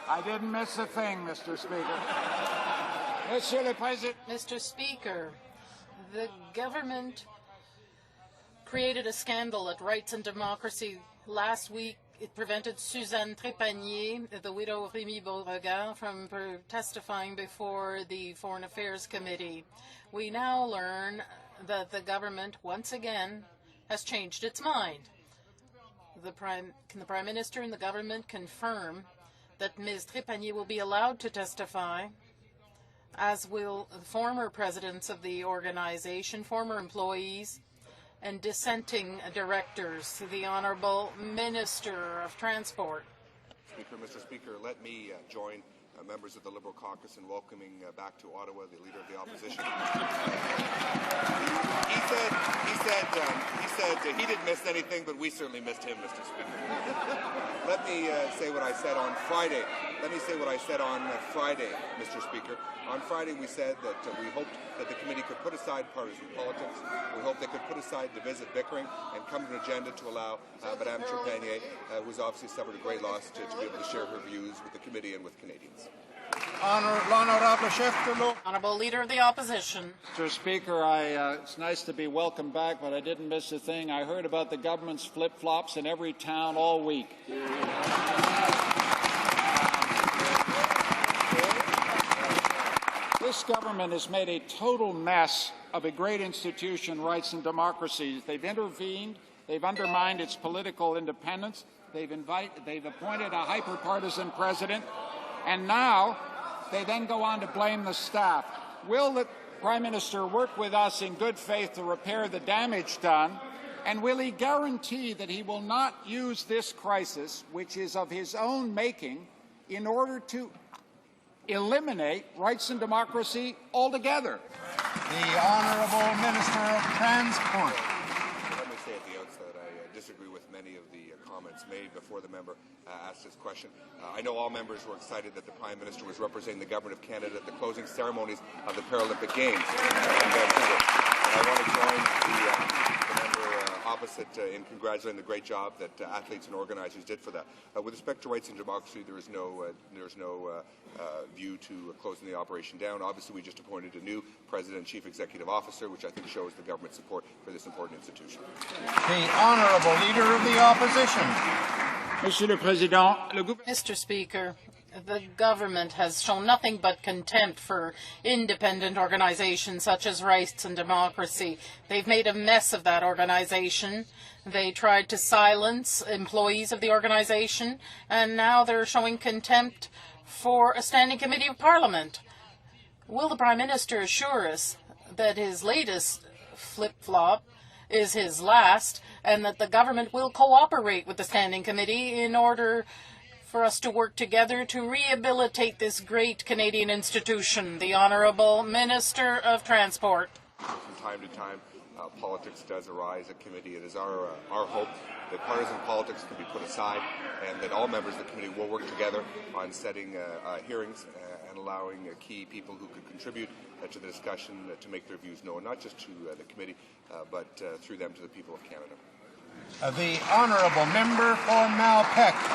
I didn't miss a thing, Mr. Speaker. Monsieur le Président. Mr. Speaker, the government created a scandal at Rights and Democracy last week. It prevented Suzanne Trépanier, the widow of Rémy Beauregard, from testifying before the Foreign Affairs Committee. We now learn that the government, once again, has changed its mind. Can the Prime Minister and the government confirm that Ms. Trépanier will be allowed to testify, as will the former presidents of the organization, former employees, and dissenting directors? The Honourable Minister of Transport. Mr. Speaker, let me join members of the Liberal caucus in welcoming back to Ottawa the Leader of the Opposition. He said he didn't miss anything, but we certainly missed him, Mr. Speaker. Let me say what I said on Friday. Mr. Speaker. On Friday, we said that we hoped that the committee could put aside partisan politics. We hoped they could put aside divisive bickering and come to an agenda to allow Madame Trépanier, who's obviously suffered a great loss, to be able to share her views with the committee and with Canadians. Honourable Leader of the Opposition. Mr. Speaker, it's nice to be welcomed back, but I didn't miss a thing. I heard about the government's flip-flops in every town all week. This government has made a total mess of a great institution, Rights and Democracy. They've intervened. They've undermined its political independence. They've appointed a hyper-partisan president. And now they then go on to blame the staff. Will the Prime Minister work with us in good faith to repair the damage done? And will he guarantee that he will not use this crisis, which is of his own making, in order to eliminate Rights and Democracy altogether? The Honourable Minister of Transport. Let me say at the outset, I disagree with many of the comments made before the member asked his question. I know all members were excited that the Prime Minister was representing the Government of Canada at the closing ceremonies of the Paralympic Games in Vancouver. And I want to join the member opposite in congratulating the great job that athletes and organizers did for that. With respect to Rights and Democracy, there is no view to closing the operation down. Obviously, we just appointed a new President and Chief Executive Officer, which I think shows the government's support for this important institution. The Honourable Leader of the Opposition. Mr. Speaker, the government has shown nothing but contempt for independent organizations such as Rights and Democracy. They've made a mess of that organization. They tried to silence employees of the organization, and now they're showing contempt for a standing committee of Parliament. Will the Prime Minister assure us that his latest flip-flop is his last, and that the government will cooperate with the standing committee in order for us to work together to rehabilitate this great Canadian institution? The Honourable Minister of Transport. From time to time, politics does arise at committee. It is our hope that partisan politics can be put aside and that all members of the committee will work together on setting hearings and allowing key people who could contribute to the discussion to make their views known, not just to the committee, but through them to the people of Canada. The Honourable Member for Malpeque.